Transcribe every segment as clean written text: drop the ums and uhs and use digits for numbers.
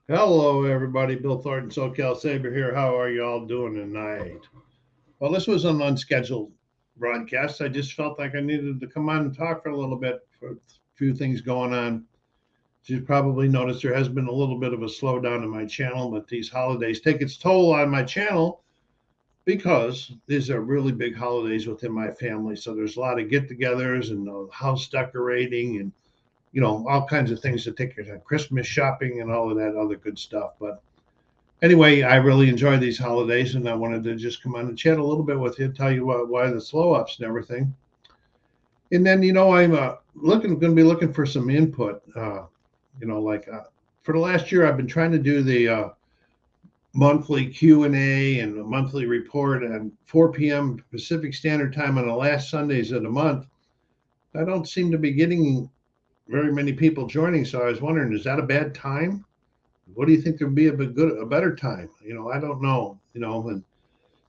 Hello, everybody. Bill Thornton, SoCal Saber here. How are you all doing tonight? Well, this was an unscheduled broadcast. I just felt like I needed to come on and talk for a little bit for a few things going on. As you probably noticed, there has been a little bit of a slowdown in my channel, but these holidays take its toll on my channel because these are really big holidays within my family. So there's a lot of get-togethers and house decorating and all kinds of things to take your time, Christmas shopping and all of that other good stuff. But anyway, I really enjoy these holidays, and I wanted to just come on and chat a little bit with you, tell you why the slow ups and everything. And then, I'm going to be looking for some input. Like for the last year, I've been trying to do the monthly Q&A and a monthly report at 4 p.m. Pacific Standard Time on the last Sundays of the month. I don't seem to be getting very many people joining, so I was wondering, is that a bad time? What do you think would be a better time? I don't know. And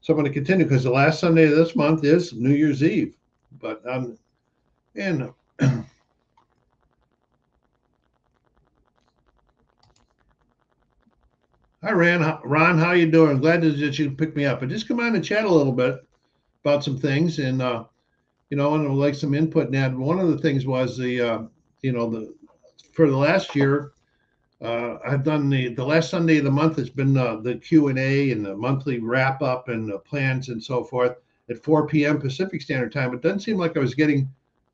so I'm going to continue because the last Sunday of this month is New Year's Eve. But and hi, Ron, how you doing? Glad that you picked me up. And just come on and chat a little bit about some things, and and I'd like some input. And that one of the things was the for the last year. I've done the last Sunday of the month has been the Q&A and the monthly wrap up and the plans and so forth at 4 p.m. Pacific Standard Time. It doesn't seem like I was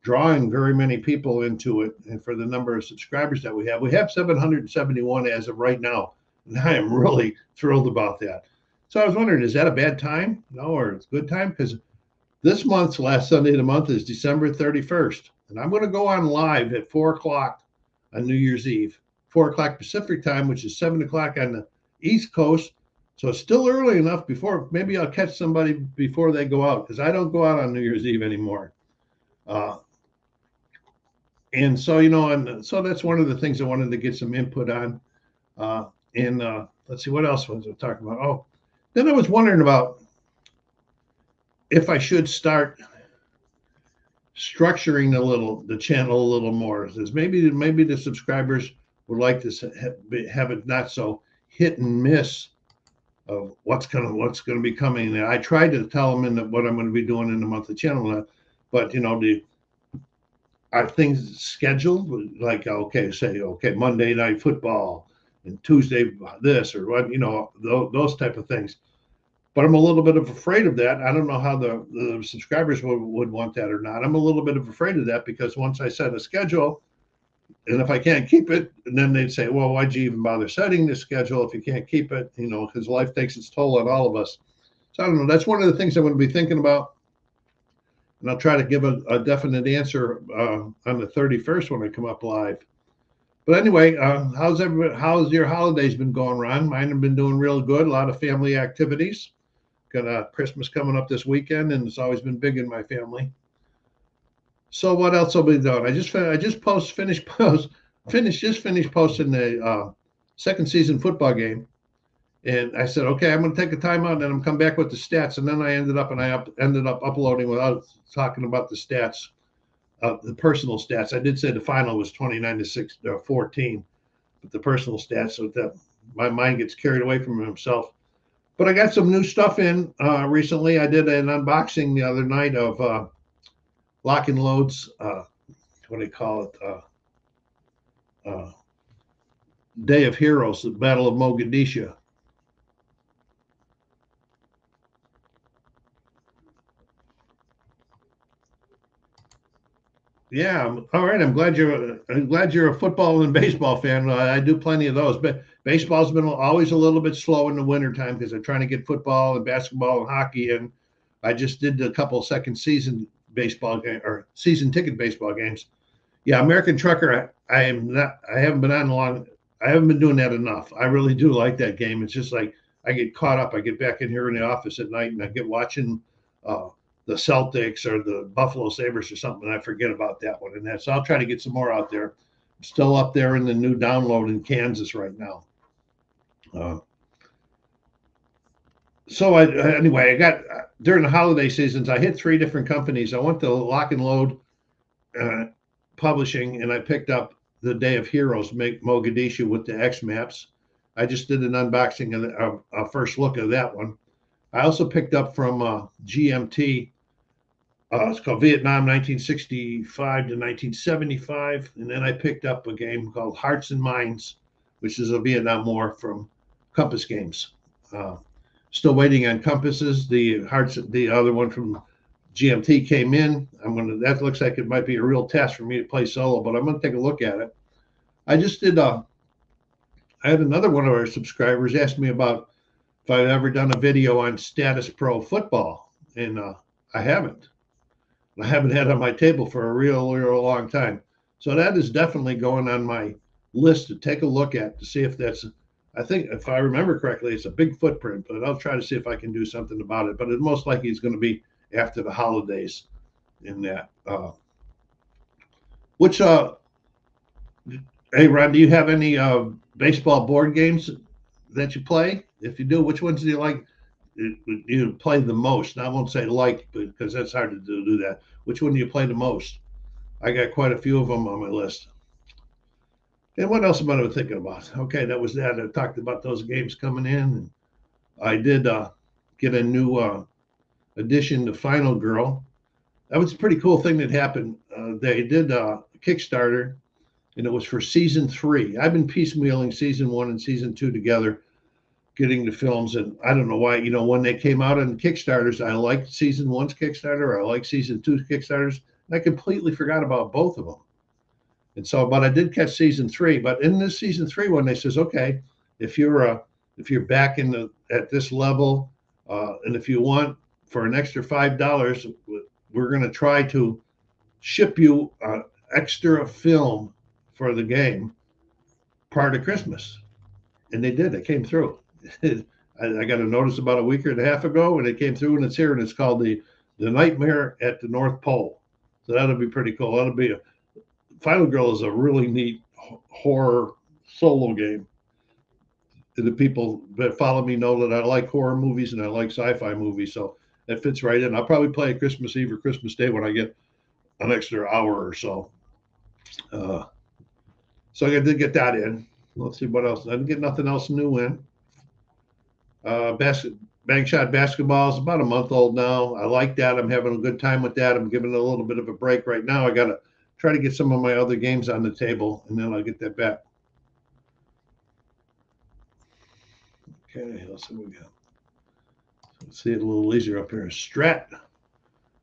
drawing very many people into it, and for the number of subscribers that we have 771 as of right now, and I am really thrilled about that. So I was wondering, is that a bad time? No, or it's a good time? Because this month's last Sunday of the month is December 31st, and I'm going to go on live at 4 o'clock on New Year's Eve, 4 o'clock Pacific time, which is 7 o'clock on the East Coast. So it's still early enough before maybe I'll catch somebody before they go out because I don't go out on New Year's Eve anymore. Uh, and so, and so that's one of the things I wanted to get some input on. And let's see, what else was I talking about? Oh, then I was wondering about if I should start structuring the channel a little more. Says maybe the subscribers would like to have it not so hit and miss of what's gonna be coming. And I tried to tell them what I'm going to be doing in the monthly channel, but are things scheduled? Like okay, Monday night football and Tuesday this or what those type of things. But I'm a little bit of afraid of that. I don't know how the subscribers would want that or not. I'm a little bit of afraid of that because once I set a schedule, and if I can't keep it, and then they'd say, well, why'd you even bother setting this schedule if you can't keep it? Because life takes its toll on all of us. So I don't know. That's one of the things I'm going to be thinking about. And I'll try to give a definite answer on the 31st when I come up live. But anyway, how's your holidays been going, Ron? Mine have been doing real good. A lot of family activities. Got Christmas coming up this weekend, and it's always been big in my family. So what else will be done? I just finished posting the second season football game, and I said, okay, I'm going to take a timeout, and I'm come back with the stats, and then ended up uploading without talking about the stats, the personal stats. I did say the final was 29-14, but the personal stats, so that my mind gets carried away from himself. But I got some new stuff in recently. I did an unboxing the other night of Lock and Load's, what do you call it? Uh, Day of Heroes, the Battle of Mogadishu. Yeah, all right. I'm glad you're a football and baseball fan. I do plenty of those, but baseball's been always a little bit slow in the wintertime because they're trying to get football and basketball and hockey. And I just did a couple second season baseball game or season ticket baseball games. Yeah, American Trucker. I am not. I haven't been on long. I haven't been doing that enough. I really do like that game. It's just like I get caught up. I get back in here in the office at night and I get watching uh, the Celtics or the Buffalo Sabres or something. And I forget about that one. And so I'll try to get some more out there. I'm still up there in the new download in Kansas right now. Uh, anyway, I got during the holiday seasons. I hit three different companies. I went to Lock and Load uh, Publishing, and I picked up the Day of Heroes, make Mogadishu with the X maps. I just did an unboxing and a first look at that one. I also picked up from GMT. It's called Vietnam 1965 to 1975. And then I picked up a game called Hearts and Minds, which is a Vietnam War from Compass Games. Uh, Still waiting on Compasses. The other one from GMT came in. That looks like it might be a real test for me to play solo, but I'm gonna take a look at it. I just did I had another one of our subscribers ask me about if I've ever done a video on Status Pro football, and I haven't. I haven't had it on my table for a real long time. So that is definitely going on my list to take a look at to see if that's. I think if I remember correctly, it's a big footprint, but I'll try to see if I can do something about it. But it most likely is going to be after the holidays in that. Which Hey Ron, do you have any baseball board games that you play? If you do, which ones do you like? You play the most? And I won't say like because that's hard to do that. Which one do you play the most? I got quite a few of them on my list. And what else am I thinking about? Okay, that was that. I talked about those games coming in. I did get a new addition to Final Girl. That was a pretty cool thing that happened. They did a Kickstarter, and it was for season 3. I've been piecemealing season 1 and season 2 together, getting the films. And I don't know why, when they came out on Kickstarters, I liked season 1's Kickstarter. I liked season 2's Kickstarters. And I completely forgot about both of them. And so, but I did catch season 3. But in this season 3 one, they says, okay, if you're back at this level, and if you want for an extra $5, we're going to try to ship you extra film for the game prior to Christmas. And they did. It came through. I got a notice about a week and a half ago, and it came through, and it's here, and it's called the Nightmare at the North Pole. So that'll be pretty cool. That'll be Final Girl is a really neat horror solo game. The people that follow me know that I like horror movies and I like sci-fi movies, so that fits right in. I'll probably play Christmas Eve or Christmas Day when I get an extra hour or so. So I did get that in. Let's see what else. I didn't get nothing else new in. Bang Shot Basketball is about a month old now. I like that. I'm having a good time with that. I'm giving it a little bit of a break right now. I got to try to get some of my other games on the table, and then I'll get that back. Okay, let's see what we got. Let's see it a little easier up here. Strat.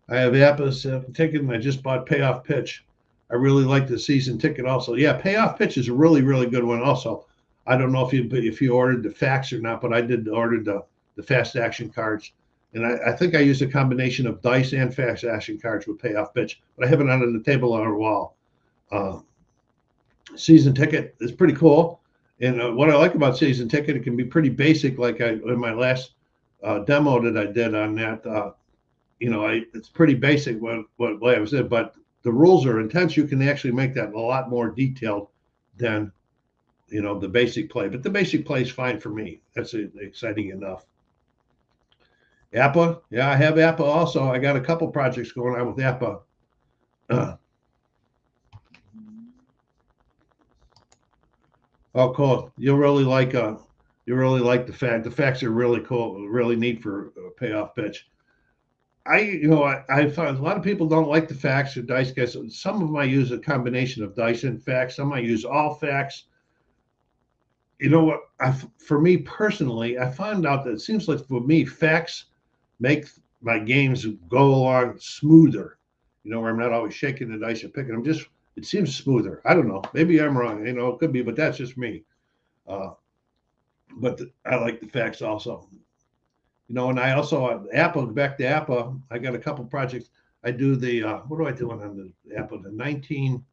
I have Appa's ticket, and I just bought Payoff Pitch. I really like the season ticket also. Yeah, Payoff Pitch is a really good one also. I don't know if you ordered the facts or not, but I did order the fast action cards. And I think I used a combination of dice and fast action cards with Payoff Pitch, but I have it on the table on our wall. Season ticket is pretty cool. And what I like about season ticket, it can be pretty basic. Like in my last demo that I did on that, it's pretty basic what I was in, but the rules are intense. You can actually make that a lot more detailed than, the basic play. But the basic play is fine for me. That's exciting enough. Appa, yeah, I have Appa also. I got a couple projects going on with Appa. Oh, cool! You'll really like the fact. The facts are really cool, really neat for Payoff Pitch. I find a lot of people don't like the facts or dice guys. Some of them I use a combination of dice and facts. Some I use all facts. You know what? For me personally, I found out that it seems like for me, facts make my games go along smoother. Where I'm not always shaking the dice or picking them. It seems smoother. I don't know. Maybe I'm wrong. It could be, but that's just me. But I like the facts also. And I also back to Appa. I got a couple projects. I do the what do I do on the Appa? The 19.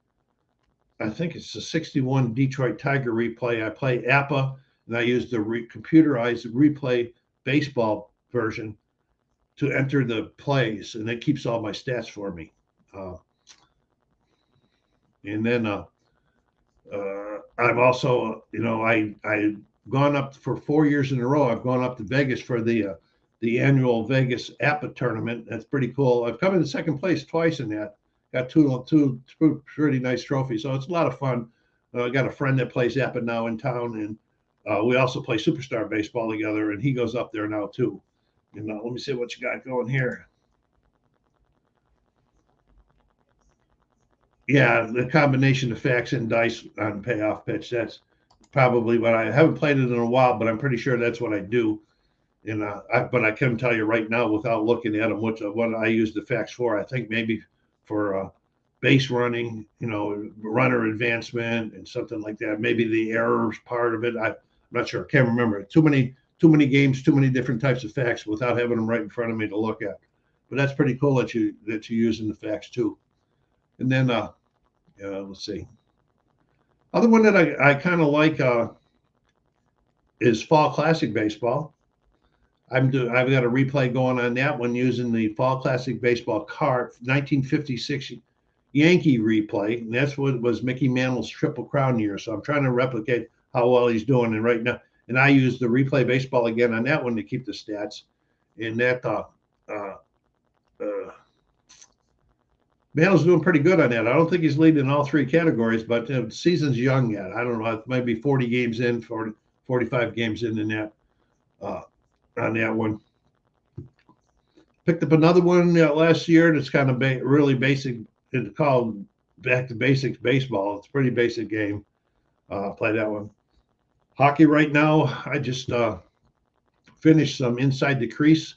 I think it's the 61 Detroit Tiger replay. I play Appa, and I use the computerized replay baseball version to enter the plays, and it keeps all my stats for me. And then I've also, I've gone up for 4 years in a row. I've gone up to Vegas for the annual Vegas Appa tournament. That's pretty cool. I've come in second place twice in that. Got two pretty nice trophies, so it's a lot of fun. I got a friend that plays Appa now in town, and We also play Superstar Baseball together, and he goes up there now too. And let me see what you got going here. Yeah, the combination of facts and dice on payoff pitch. That's probably what I haven't played it in a while, but I'm pretty sure that's what I do. And but I can tell you right now without looking at them what I use the facts for. I think maybe for base running, runner advancement and something like that. Maybe the errors part of it. I'm not sure. I can't remember. Too many games, too many different types of facts without having them right in front of me to look at. But that's pretty cool that you using the facts too. And then let's see. Other one that I kind of like is Fall Classic Baseball. I've got a replay going on that one using the Fall Classic Baseball card, 1956 Yankee replay. And that's what was Mickey Mantle's Triple Crown year. So I'm trying to replicate how well he's doing. And right now, and I use the replay baseball again on that one to keep the stats. And that Mantle's doing pretty good on that. I don't think he's leading in all three categories, but the season's young yet. I don't know. It might be 40 games in, 45 games in that on that one. Picked up another one last year that's kind of really basic. It's called Back to Basics Baseball. It's a pretty basic game. Play that one. Hockey right now, I just finished some inside the crease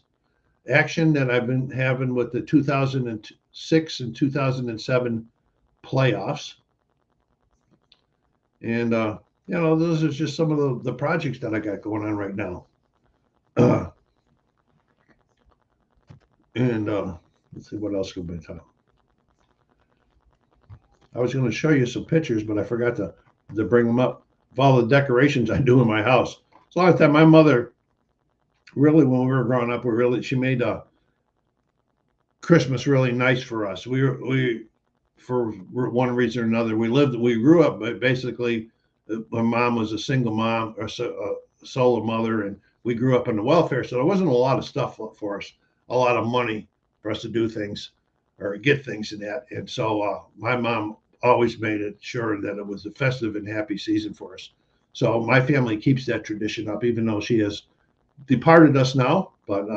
action that I've been having with the 2006 and 2007 playoffs. And, those are just some of the projects that I got going on right now. And let's see what else could be talking. I was going to show you some pictures, but I forgot to bring them up of all the decorations I do in my house. It's a lot of time. My mother, really, when we were growing up, she made Christmas really nice for us. We for one reason or another, we grew up, but basically, my mom was a single mom or a solo mother, and we grew up on the welfare, so there wasn't a lot of stuff for us, a lot of money for us to do things or get things in that. And so my mom always made it sure that it was a festive and happy season for us. So my family keeps that tradition up, even though she has departed us now, but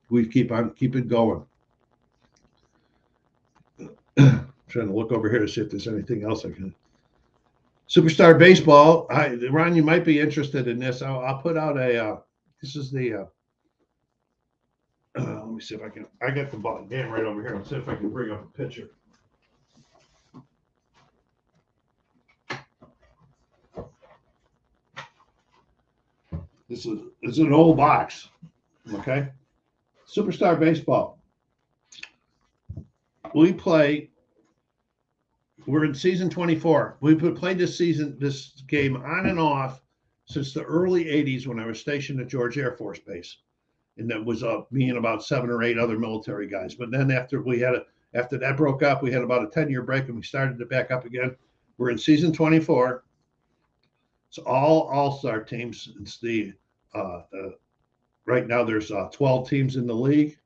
we keep it going. Trying to look over here to see if there's anything else I can. Superstar Baseball. Ron, you might be interested in this. I'll put out this is the, let me see if I can, I got the ball game right over here. Let's see if I can bring up a picture. This is an old box, okay? Superstar Baseball. We're in season 24. We've played this game on and off since the early 80s when I was stationed at George Air Force Base. And that was me and about 7 or 8 other military guys. But then after that broke up, we had about a 10-year break and we started it back up again. We're in season 24. It's all all-star teams. It's right now there's 12 teams in the league.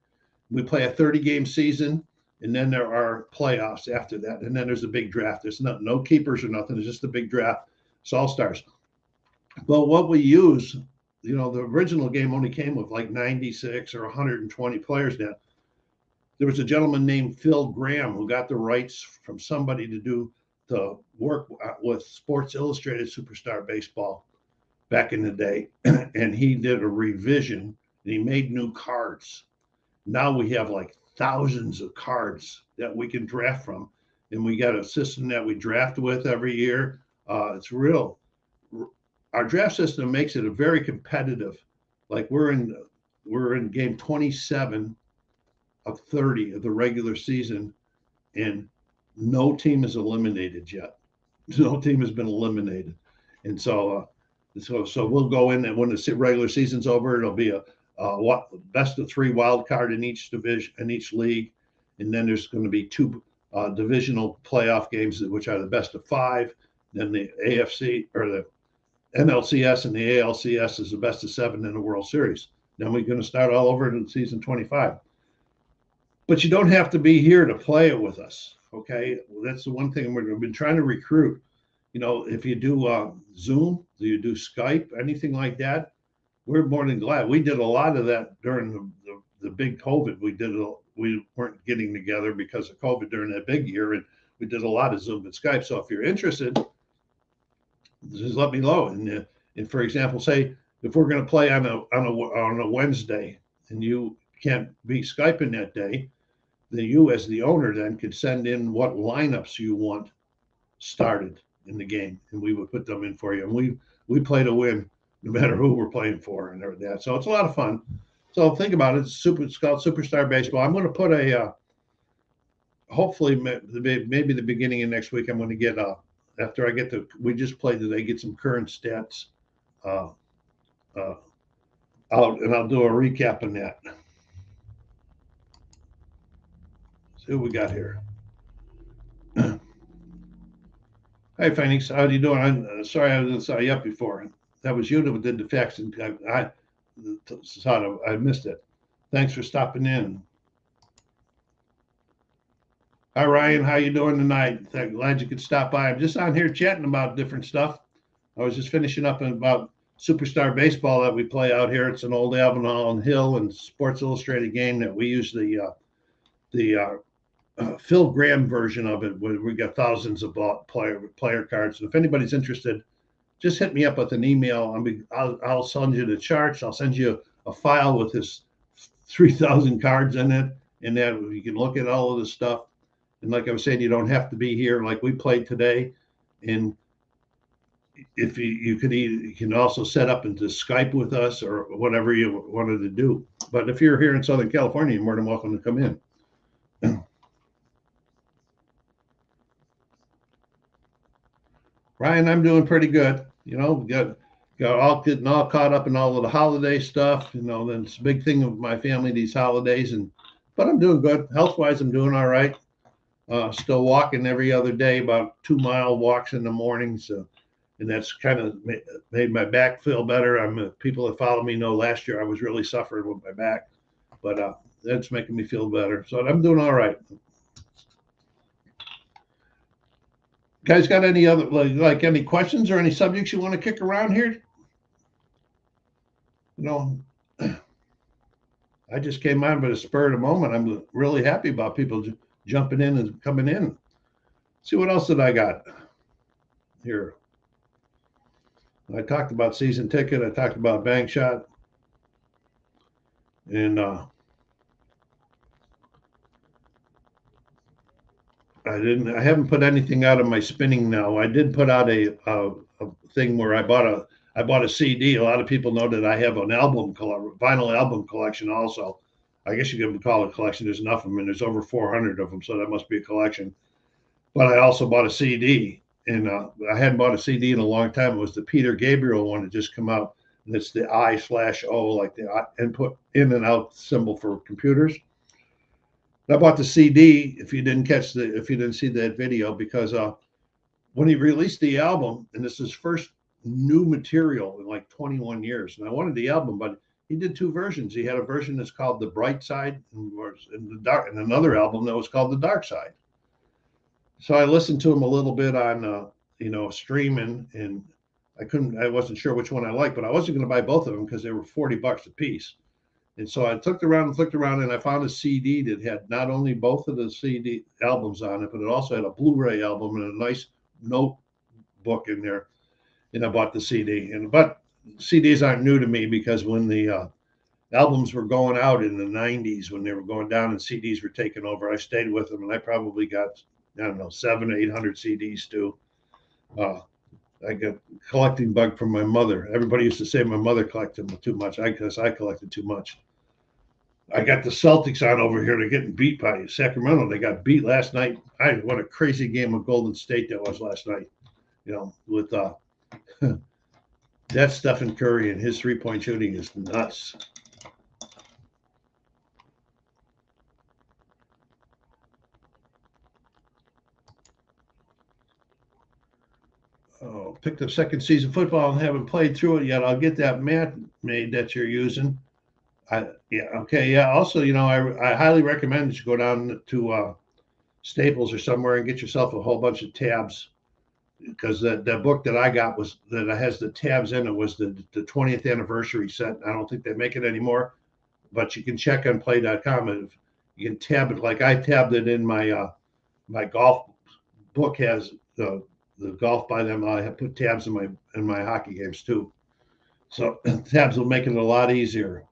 We play a 30-game season. And then there are playoffs after that. And then there's a big draft. There's no keepers or nothing. It's just a big draft. It's all stars. But what we use, the original game only came with like 96 or 120 players now. There was a gentleman named Phil Graham who got the rights from somebody to work with Sports Illustrated Superstar Baseball back in the day. And he did a revision and he made new cards. Now we have like thousands of cards that we can draft from, and we got a system that we draft with every year. It's real. Our draft system makes it a very competitive. Like we're in game 27 of 30 of the regular season, and no team is eliminated yet. No team has been eliminated, and so we'll go in, and when the regular season's over, it'll be a best of 3 wild card in each division, in each league, and then there's going to be 2 divisional playoff games, which are the best of 5. Then the AFC or the NLCS and the ALCS is the best of 7 in the World Series. Then we're going to start all over in season 25. But you don't have to be here to play it with us. Okay, that's the one thing we've been trying to recruit. if you do Zoom, you do Skype, anything like that, we're more than glad. We did a lot of that during the big COVID. We weren't getting together because of COVID during that big year, and we did a lot of Zoom and Skype. So if you're interested, just let me know. And for example, say if we're going to play on a Wednesday, and you can't be Skyping that day, then you as the owner then could send in what lineups you want started in the game, and we would put them in for you. And we play to win, no matter who we're playing for, and everything that. So it's a lot of fun. So think about it. It's called Superstar Baseball. I'm going to put hopefully maybe the beginning of next week. I'm going to get after I get we just played today, get some current stats uh, uh, out, and I'll do a recap on that. See what we got here. Hi, Phoenix. How are you doing? I'm sorry I didn't saw you up before. That was you that did the facts, and I missed it. Thanks for stopping in. Hi, Ryan. How you doing tonight? Glad you could stop by. I'm just on here chatting about different stuff. I was just finishing up about Superstar Baseball that we play out here. It's an old Avalon Hill and Sports Illustrated game that we use the Phil Graham version of it, where we got thousands of player cards. And if anybody's interested, just hit me up with an email. I'll send you the charts. I'll send you a file with this 3,000 cards in it, and that you can look at all of the stuff. And like I was saying, you don't have to be here like we played today. And if you can also set up into Skype with us or whatever you wanted to do. But if you're here in Southern California, you're more than welcome to come in. Ryan, I'm doing pretty good. Got getting all caught up in all of the holiday stuff. Then it's a big thing of my family, these holidays, but I'm doing good. Health-wise, I'm doing all right. Still walking every other day, about 2-mile walks in the mornings. And that's kind of made my back feel better. People that follow me know last year I was really suffering with my back, but that's making me feel better. So I'm doing all right. Guys, got any other like any questions or any subjects you want to kick around here? I just came on by the spur of the moment. I'm really happy about people jumping in and coming in. See what else did I got here? I talked about season ticket. I talked about bank shot, and I haven't put anything out of my spinning now. I did put out a thing where I bought a CD. A lot of people know that I have an vinyl album collection also. I guess you could call it a collection. There's enough of them, and there's over 400 of them, so that must be a collection. But I also bought a CD, and I hadn't bought a CD in a long time. It was the Peter Gabriel one that just come out, and it's the I/O, like the input in and out symbol for computers. I bought the CD. If you didn't see that video, because when he released the album, and this is first new material in like 21 years, and I wanted the album, but he did two versions. He had a version that's called The Bright Side, and another album that was called The Dark Side. So I listened to him a little bit on streaming, and I wasn't sure which one I liked, but I wasn't going to buy both of them because they were $40 a piece. And so I flicked around, and I found a CD that had not only both of the CD albums on it, but it also had a Blu-ray album and a nice notebook in there. And I bought the CD. But CDs aren't new to me, because when the albums were going out in the 90s, when they were going down and CDs were taking over, I stayed with them, and I probably got, 700 or 800 CDs too. I got collecting bug from my mother. Everybody used to say my mother collected too much. Because I collected too much. I got the Celtics on over here. They're getting beat by Sacramento. They got beat last night. What a crazy game of Golden State that was last night. With that Stephen Curry, and his 3-point shooting is nuts. Picked up second season football and haven't played through it yet. I'll get that mat made that you're using. Also, I highly recommend that you go down to Staples or somewhere and get yourself a whole bunch of tabs because that book that I got was that has the tabs in it was the 20th anniversary set. I don't think they make it anymore, but you can check on play.com and you can tab it. Like I tabbed it in my golf book has the golf by them. I have put tabs in my hockey games too. So tabs will make it a lot easier.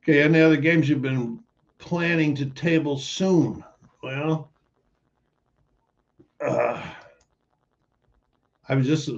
Okay, any other games you've been planning to table soon? Well, I was just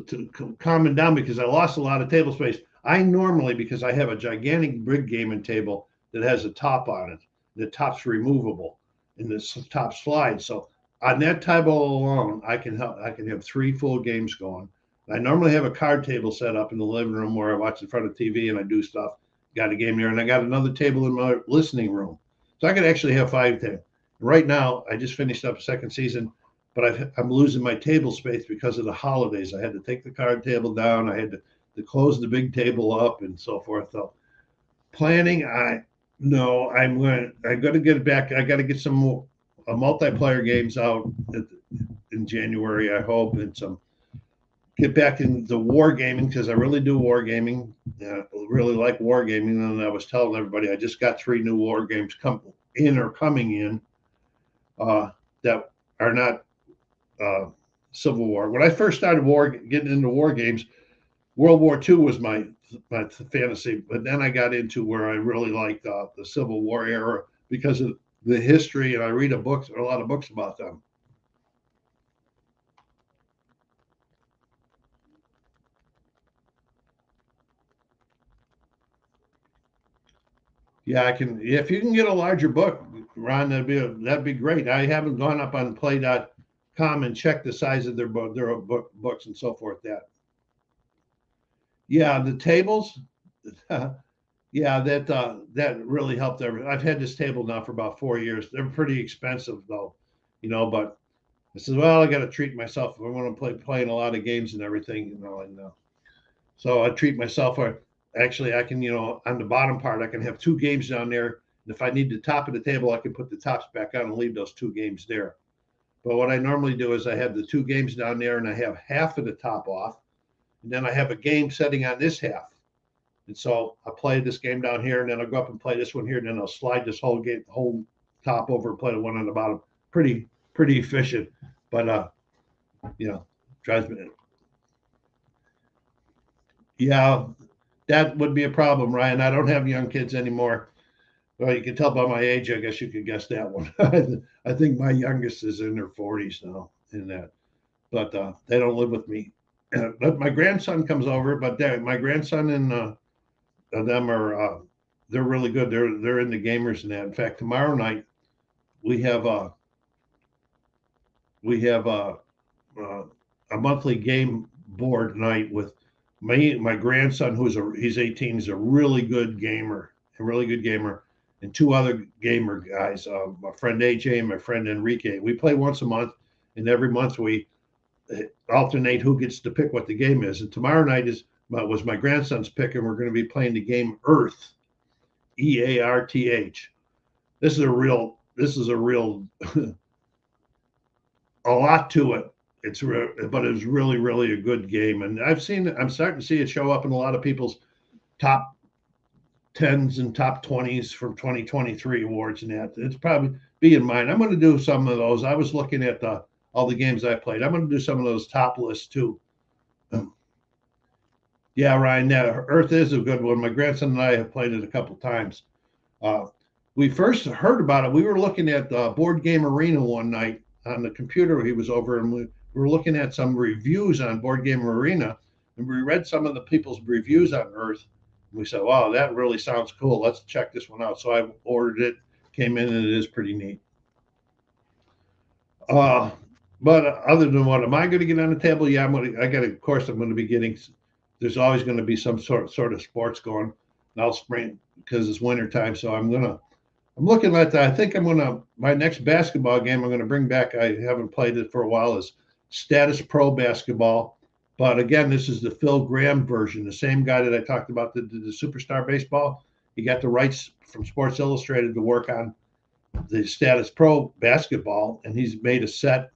calming down because I lost a lot of table space. I normally, because I have a gigantic big gaming table that has a top on it, the top's removable and the top slides. So on that table alone, I can have 3 full games going. I normally have a card table set up in the living room where I watch in front of TV and I do stuff. Got a game there, and I got another table in my listening room, so I could actually have 5 there. Right now, I just finished up a second season, but I'm losing my table space because of the holidays. I had to take the card table down. I had to close the big table up and so forth. So planning, no, I'm going to get it back. I got to get some more multiplayer games out in January, I hope, and some get back in the wargaming because I really do wargaming. Really like wargaming. And I was telling everybody I just got 3 new war games coming in that are not Civil War. When I first started getting into war games, World War II was my fantasy, but then I got into where I really liked the Civil War era because of the history, and I read a lot of books about them. Yeah, I can. If you can get a larger book, Ron, that'd be great. I haven't gone up on play.com and checked the size of their books and so forth. Yeah, the tables. Yeah, that really helped everything. I've had this table now for about 4 years. They're pretty expensive though, but I said, well, I got to treat myself if I want to playing a lot of games and everything, and so I treat myself. Or actually, I can, on the bottom part, I can have 2 games down there. And if I need the top of the table, I can put the tops back on and leave those 2 games there. But what I normally do is I have the 2 games down there and I have half of the top off, and then I have a game setting on this half. And so I play this game down here, and then I'll go up and play this one here, and then I'll slide this whole top over and play the one on the bottom. Pretty efficient, but drives me. Yeah, that would be a problem, Ryan. I don't have young kids anymore. Well, you can tell by my age. I guess you could guess that one. I think my youngest is in their 40s now, in that, but they don't live with me. But my grandson comes over. But my grandson and them are they're really good. They're in the gamers and that. In fact, tomorrow night we have a monthly game board night with my grandson he's 18. He's a really good gamer, and 2 other gamer guys. My friend AJ and my friend Enrique. We play once a month, and every month we alternate who gets to pick what the game is. And tomorrow night was my grandson's pick, and we're going to be playing the game Earth, EARTH. This is a real a lot to it. But it's really a good game, and I'm starting to see it show up in a lot of people's top 10s and top 20s from 2023 awards, and that it's probably be in mind. I'm going to do some of those. I was looking at all the games I played. I'm going to do some of those top lists too. Yeah, Ryan, Earth is a good one. My grandson and I have played it a couple times. We first heard about it. We were looking at Board Game Arena one night on the computer. He was over, and we were looking at some reviews on Board Game Arena, and we read some of the people's reviews on Earth. We said, wow, that really sounds cool. Let's check this one out. So I ordered it, came in, and it is pretty neat. But other than what, am I going to get on the table? Yeah, of course, I'm going to be getting, there's always going to be some sort of sports going. Now spring, because it's winter time. So I'm looking at that. I think my next basketball game I'm going to bring back, I haven't played it for a while, is Status Pro Basketball. But again, this is the Phil Graham version, the same guy that I talked about, the Superstar Baseball. He got the rights from Sports Illustrated to work on the Status Pro basketball, and he's made a set,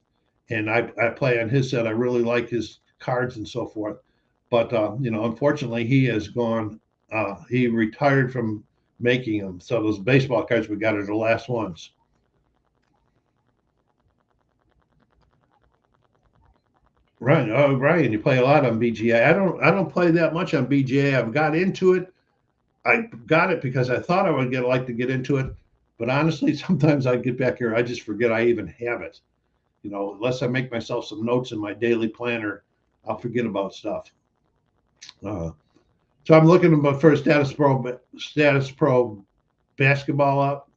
and I play on his set. I really like his cards and so forth. But unfortunately, he has gone. He retired from making them. So those baseball cards we got are the last ones. Right. Oh, right. And you play a lot on BGA. I don't play that much on BGA. I've got into it. I got it because I thought I would like to get into it. But honestly, sometimes I get back here, I just forget I even have it. Unless I make myself some notes in my daily planner, I'll forget about stuff. So I'm looking for a Status Pro basketball up.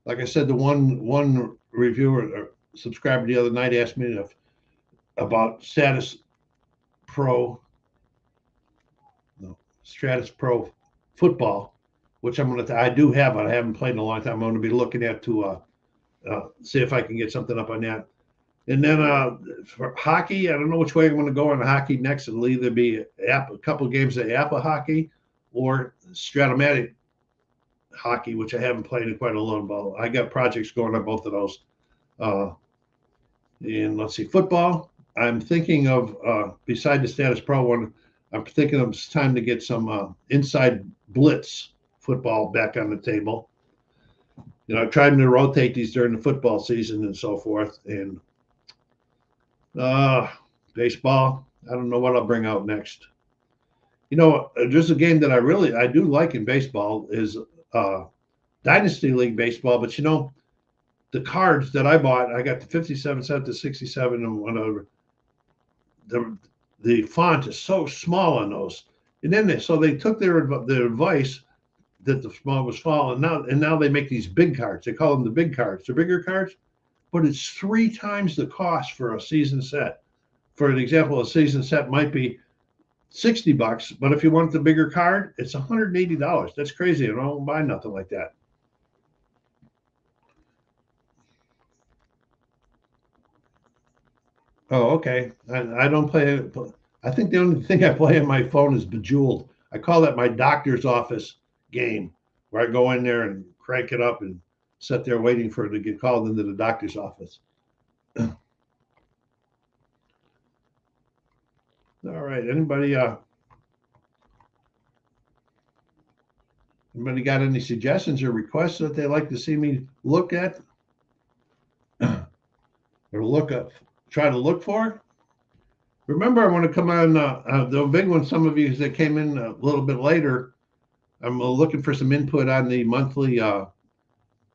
Like I said, the one reviewer or subscriber the other night asked me about Pro, no, Status Pro football, which I do have it. I haven't played in a long time. I'm going to be looking at to see if I can get something up on that. And then for hockey, I don't know which way I'm going to go on hockey next. It'll either be a couple of games of APA hockey or Stratomatic hockey, which I haven't played in quite a long while. I got projects going on both of those. And let's see, football. I'm thinking of, beside the Status Pro one, I'm thinking of it's time to get some inside blitz football back on the table. I'm trying to rotate these during the football season and so forth. And baseball, I don't know what I'll bring out next. There's a game that I do like in baseball is Dynasty League baseball, but the cards that I bought, I got the 57 set to 67 and whatever. The font is so small on those, and then they took their advice that the font was small, and now they make these big cards. They call them the big cards, the bigger cards, but it's 3 times the cost for a season set. For an example, a season set might be $60, but if you want the bigger card, it's $180. That's crazy. I don't buy nothing like that. Oh, okay. I don't play. I think the only thing I play on my phone is Bejeweled. I call that my doctor's office game, where I go in there and crank it up and sit there waiting for it to get called into the doctor's office. All right. Anybody got any suggestions or requests that they'd like to see me look at or try to look for? Remember, I want to come on the big one. Some of you that came in a little bit later, I'm looking for some input on the monthly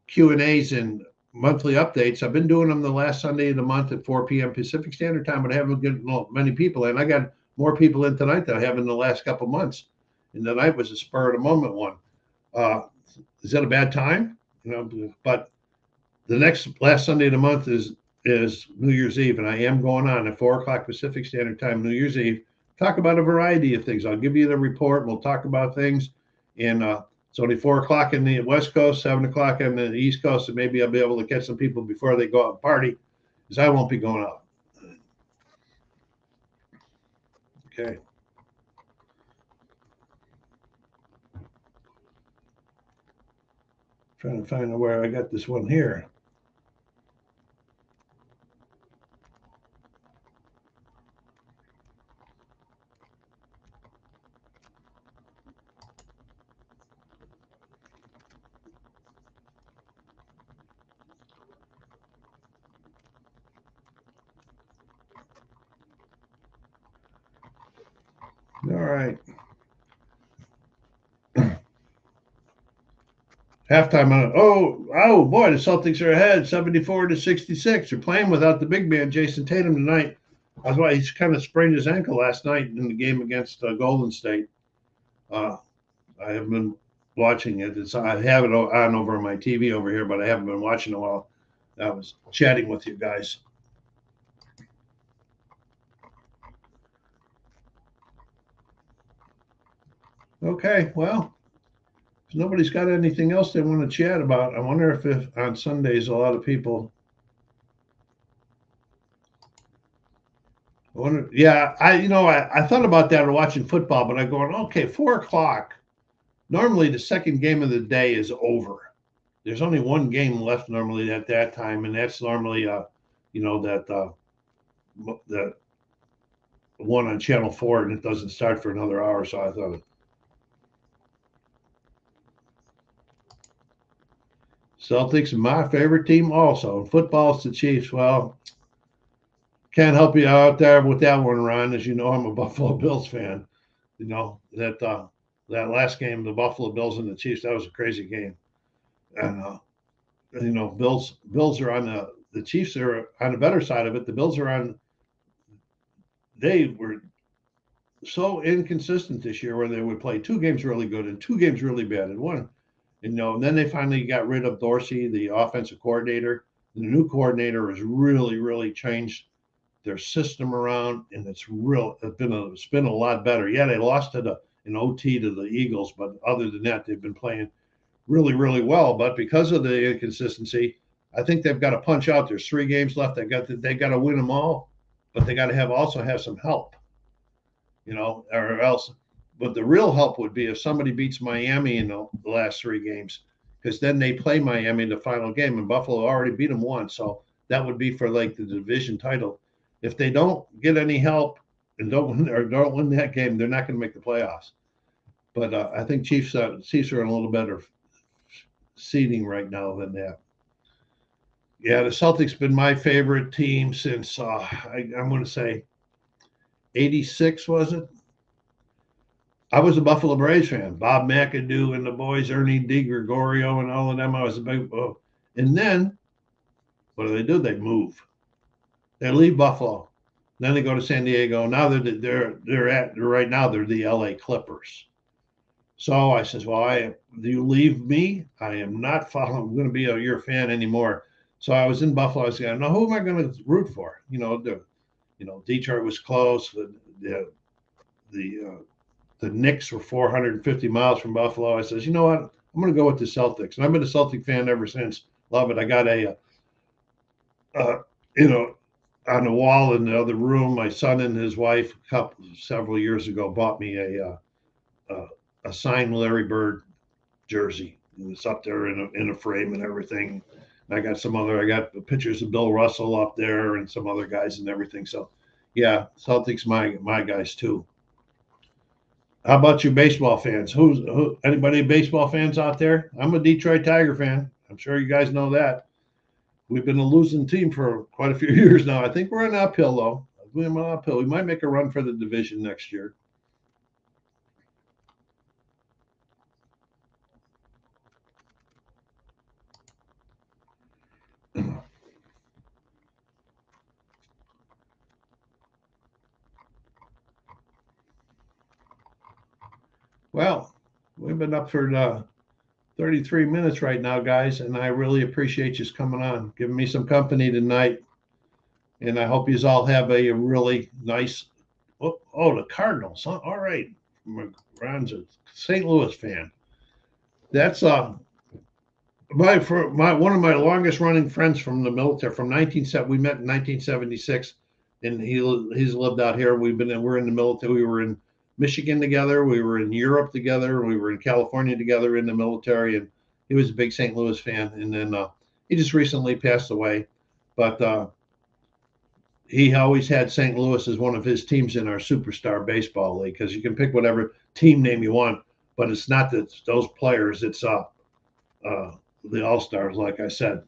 Q&As and monthly updates. I've been doing them the last Sunday of the month at 4 p.m. Pacific Standard Time, but I haven't got many people in. I got more people in tonight than I have in the last couple of months. And tonight was a spur of the moment one. Is that a bad time? But the last Sunday of the month is New Year's Eve, and I am going on at 4 o'clock Pacific Standard Time, New Year's Eve. Talk about a variety of things. I'll give you the report. We'll talk about things. And it's only 4 o'clock in the West Coast, 7 o'clock on the East Coast, and maybe I'll be able to catch some people before they go out and party, because I won't be going out. Okay. Trying to find out where I got this one here. All right. Halftime on it. Oh boy, the Celtics are ahead 74-66. They're playing without the big man, Jason Tatum, tonight. That's why he's kind of sprained his ankle last night in the game against Golden State. I have been watching it. I have it on over on my TV over here, but I haven't been watching it while I was chatting with you guys. Okay, well, if nobody's got anything else they want to chat about, I wonder if on Sundays a lot of people. I thought about that watching football, but I'm going, okay, 4 o'clock. Normally the second game of the day is over. there's only one game left normally at that time, and that's normally that one on Channel 4, and it doesn't start for another hour. So I thought Celtics are my favorite team also. Football, it's the Chiefs. Well, can't help you out there with that one, Ron. As you know, I'm a Buffalo Bills fan. You know that last game, the Buffalo Bills and the Chiefs, that was a crazy game. And Bills are on the Chiefs are on the better side of it. The Bills are on. They were so inconsistent this year, where they would play 2 games really good and 2 games really bad, and one, and then they finally got rid of Dorsey, the offensive coordinator. The new coordinator has really changed their system around, and it's been a lot better. Yeah, they lost in OT to the Eagles, but other than that, they've been playing really well. But because of the inconsistency, I think they've got to punch out. There's 3 games left. They got to win them all, but they got to also have some help, or else. But the real help would be if somebody beats Miami in the last 3 games, because then they play Miami in the final game, and Buffalo already beat them once, so that would be for like the division title. If they don't get any help and don't win that game, they're not going to make the playoffs. But I think Chiefs are in a little better seeding right now than that. Yeah, the Celtics been my favorite team since I'm going to say '86, was it? I was a Buffalo Braves fan. Bob McAdoo and the boys, Ernie DiGregorio and all of them. I was a big. And then, what do? They move. They leave Buffalo. Then they go to San Diego. Now they're right now they're the LA Clippers. So I says, well, do you leave me? I am not following. I'm going to be your fan anymore. So I was in Buffalo. I was going, now who am I going to root for? Detroit was close. The Knicks were 450 miles from Buffalo. I says, you know what? I'm going to go with the Celtics. And I've been a Celtic fan ever since. Love it. I got on the wall in the other room, my son and his wife, several years ago, bought me a signed Larry Bird jersey. And it's up there in a frame and everything. And I got pictures of Bill Russell up there and some other guys and everything. So, yeah, Celtics, my guys too. How about you baseball fans? Anybody baseball fans out there? I'm a Detroit Tiger fan. I'm sure you guys know that. We've been a losing team for quite a few years now. I think we're on uphill, though. We're on uphill. We might make a run for the division next year. Well, we've been up for 33 minutes right now, guys, and I really appreciate you coming on, giving me some company tonight. And I hope you all have a really nice. The Cardinals. Huh? All right, Ron's a St. Louis fan. That's one of my longest running friends from the military from 1970. We met in 1976, and he's lived out here. We're in the military. We were in Michigan together. We were in Europe together. We were in California together in the military, and he was a big St. Louis fan. And then he just recently passed away, but he always had St. Louis as one of his teams in our Superstar Baseball League, because you can pick whatever team name you want, but it's not those players. It's the All-Stars, like I said.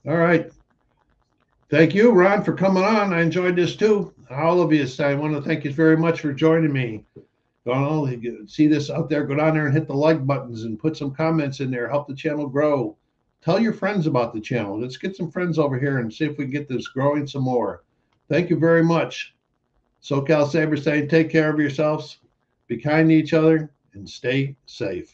All right. Thank you, Ron, for coming on. I enjoyed this too. All of you, I want to thank you very much for joining me. See this out there, go down there and hit the like buttons and put some comments in there. Help the channel grow. Tell your friends about the channel. Let's get some friends over here and see if we can get this growing some more. Thank you very much. SoCal Saber saying, take care of yourselves, be kind to each other, and stay safe.